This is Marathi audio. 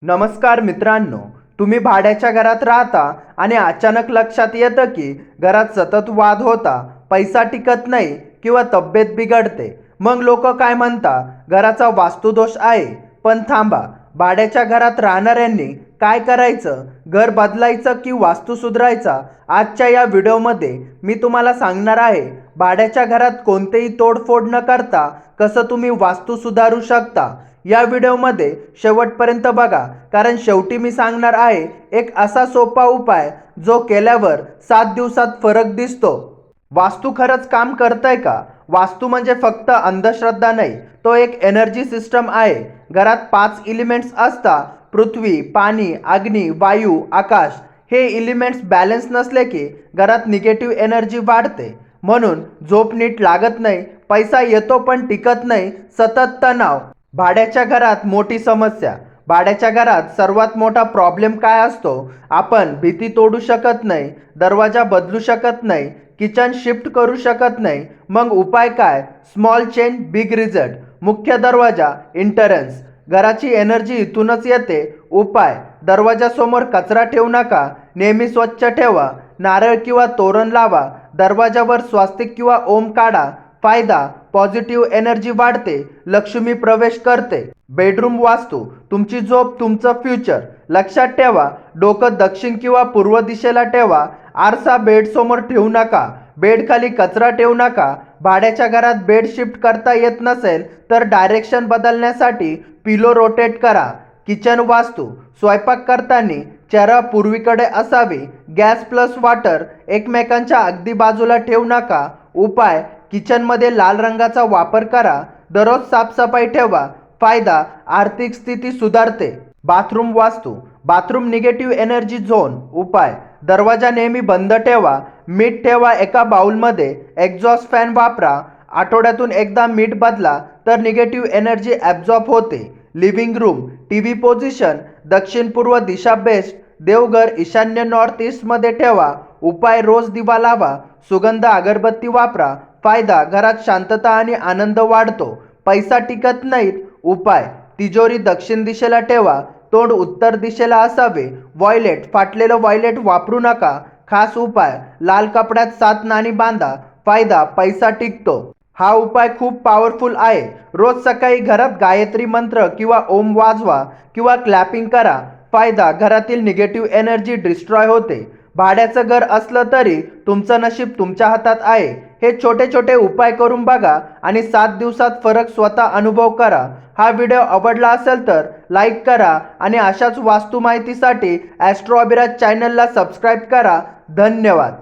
नमस्कार मित्रांनो, तुम्ही भाड्याच्या घरात राहता आणि अचानक लक्षात येतं की घरात सतत वाद होता, पैसा टिकत नाही किंवा तब्येत बिघडते. मग लोक काय म्हणता, घराचा वास्तुदोष आहे. पण थांबा, भाड्याच्या घरात राहणाऱ्यांनी काय करायचं? घर बदलायचं की वास्तू सुधारायचा? आजच्या या व्हिडिओमध्ये मी तुम्हाला सांगणार आहे. भाड्याच्या घरात कोणतेही तोडफोड न करता कसं तुम्ही वास्तू सुधारू शकता. या व्हिडिओमध्ये शेवटपर्यंत बघा, कारण शेवटी मी सांगणार आहे एक असा सोपा उपाय जो केल्यावर 7 दिवसात फरक दिसतो. वास्तू खरंच काम करतंय का? वास्तू म्हणजे फक्त अंधश्रद्धा नाही, तो एक एनर्जी सिस्टम आहे. घरात 5 एलिमेंट्स असतात: पृथ्वी, पाणी, अग्नी, वायू, आकाश. हे एलिमेंट्स बॅलन्स नसले की घरात निगेटिव्ह एनर्जी वाढते. म्हणून झोप नीट लागत नाही, पैसा येतो पण टिकत नाही, सतत तणाव. भाड्याच्या घरात मोठी समस्या. भाड्याच्या घरात सर्वात मोठा प्रॉब्लेम काय असतो? आपण भिंती तोडू शकत नाही, दरवाजा बदलू शकत नाही, किचन शिफ्ट करू शकत नाही. मग उपाय काय? Small change big result. मुख्य दरवाजा, एंट्रन्स. घराची एनर्जी इथूनच येते. उपाय: दरवाजासमोर कचरा ठेवू नका, नेहमी स्वच्छ ठेवा. नारळ किंवा तोरण लावा. दरवाजावर स्वास्तिक किंवा ओम काढा. फायदा: पॉझिटिव्ह एनर्जी वाढते, लक्ष्मी प्रवेश करते. बेडरूम वास्तू. तुमची झोप तुमचं फ्युचर. लक्षात ठेवा, डोकं दक्षिण किंवा पूर्व दिशेला ठेवा. आरसा बेडसमोर ठेवू नका. बेडखाली कचरा ठेवू नका. भाड्याच्या घरात बेड शिफ्ट करता येत नसेल तर डायरेक्शन बदलण्यासाठी पिलो रोटेट करा. किचन वास्तू. स्वयंपाक करताना चेहरा पूर्वीकडे असावी. गॅस प्लस वॉटर एकमेकांच्या अगदी बाजूला ठेवू नका. उपाय: किचनमध्ये लाल रंगाचा वापर करा. दररोज साफसफाई ठेवा. फायदा: आर्थिक स्थिती सुधारते. बाथरूम वास्तू. Bathroom negative energy zone. उपाय: दरवाजा नेहमी बंद ठेवा. मीठ ठेवा एका बाउलमध्ये. एक्झॉस्ट फॅन वापरा. आठवड्यातून एकदा मीठ बदला तर निगेटिव्ह एनर्जी ॲब्झॉर्ब होते. Living room. टीव्ही पोझिशन दक्षिण पूर्व दिशा बेस्ट. देवघर ईशान्य नॉर्थ ईस्टमध्ये ठेवा. उपाय: रोज दिवा लावा. सुगंध अगरबत्ती वापरा. फायदा: घरात शांतता आणि आनंद वाढतो. पैसा टिकत नाहीत. उपाय: तिजोरी दक्षिण दिशेला ठेवा. तोंड उत्तर दिशेला असावे. व्हायलेट. फाटलेलं व्हायलेट वापरू नका. खास उपाय: लाल कपड्यात 7 नाणी बांधा. फायदा: पैसा टिकतो. हा उपाय खूप पॉवरफुल आहे. रोज सकाळी घरात गायत्री मंत्र किंवा ओम वाजवा किंवा क्लॅपिंग करा. फायदा: घरातील निगेटिव्ह एनर्जी डिस्ट्रॉय होते. भाड्याचं घर असलं तरी तुमचं नशीब तुमच्या हातात आहे. हे छोटे छोटे उपाय करून बघा आणि 7 दिवसात फरक स्वतः अनुभव करा. हा व्हिडिओ आवडला असेल तर लाईक करा आणि अशाच वास्तू माहितीसाठी ॲस्ट्रो अभिराज चॅनलला सबस्क्राईब करा. धन्यवाद.